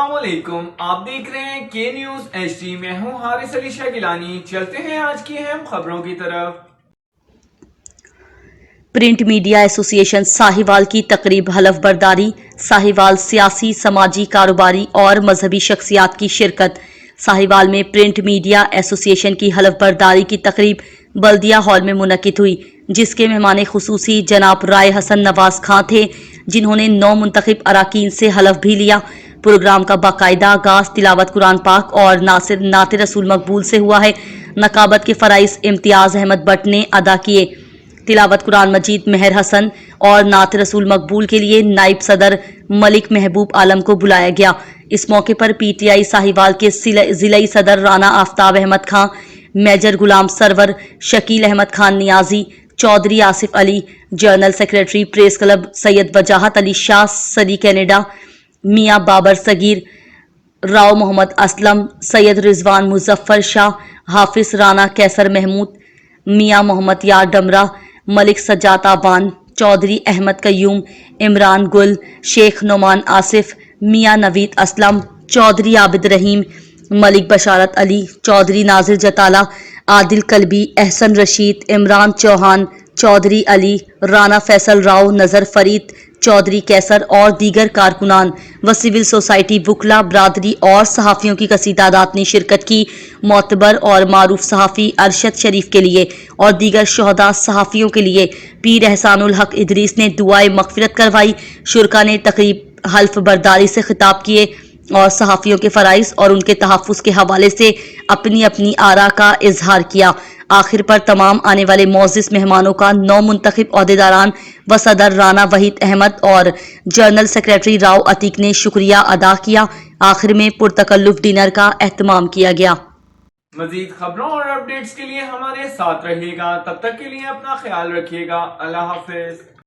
السلام علیکم، آپ دیکھ رہے ہیں کے نیوز ایچ ڈی۔ میں ہوں حارث علی شاہ گیلانی۔ چلتے ہیں آج کی اہم خبروں کی طرف۔ پرنٹ میڈیا ایسوسی ایشن ساہیوال کی تقریب حلف برداری، ساہیوال سیاسی، سماجی، کاروباری اور مذہبی شخصیات کی شرکت۔ ساہیوال میں پرنٹ میڈیا ایسوسی ایشن کی حلف برداری کی تقریب بلدیہ ہال میں منعقد ہوئی، جس کے مہمان خصوصی جناب رائے حسن نواز خان تھے، جنہوں نے 9 منتخب اراکین سے حلف بھی لیا۔ پروگرام کا باقاعدہ آغاز تلاوت قرآن پاک اور نعت رسول مقبول سے ہوا ہے۔ نقابت کے فرائض امتیاز احمد بٹ نے ادا کیے۔ تلاوت قرآن مجید مہر حسن اور نعت رسول مقبول کے لیے نائب صدر ملک محبوب عالم کو بلایا گیا۔ اس موقع پر پی ٹی آئی ساہیوال کے ضلعی صدر رانا آفتاب احمد خان، میجر غلام سرور، شکیل احمد خان نیازی، چودھری آصف علی، جنرل سیکریٹری پریس کلب سید وجاہت علی شاہ سری کینیڈا، میاں بابر صغیر، راؤ محمد اسلم، سید رضوان مظفر شاہ، حافظ رانا کیسر محمود، میاں محمد یار ڈمرا، ملک سجاد آبان، چودھری احمد قیوم، عمران گل، شیخ نعمان آصف، میاں نوید اسلم، چودھری عابد رحیم، ملک بشارت علی، چودھری ناظر جتالہ، عادل قلبی، احسن رشید، عمران چوہان، چودھری علی، رانا فیصل راؤ، نظر فرید، چودھری کیسر اور دیگر کارکنان و سول سوسائٹی، وکلا برادری اور صحافیوں کی کثیر تعداد نے شرکت کی۔ معتبر اور معروف صحافی ارشد شریف کے لیے اور دیگر شہداء صحافیوں کے لیے پیر احسان الحق ادریس نے دعائے مغفرت کروائی۔ شرکا نے تقریب حلف برداری سے خطاب کیے اور صحافیوں کے فرائض اور ان کے تحفظ کے حوالے سے اپنی اپنی آراء کا اظہار کیا۔ آخر پر تمام آنے والے معزز مہمانوں کا 9 منتخب عہدیداران و صدر رانا وحید احمد اور جنرل سیکریٹری راؤ عتیق نے شکریہ ادا کیا۔ آخر میں پرتکلف ڈنر کا اہتمام کیا گیا۔ مزید خبروں اور اپڈیٹس کے لیے ہمارے ساتھ رہیے گا۔ تب تک کے لیے اپنا خیال رکھیے گا۔ اللہ حافظ۔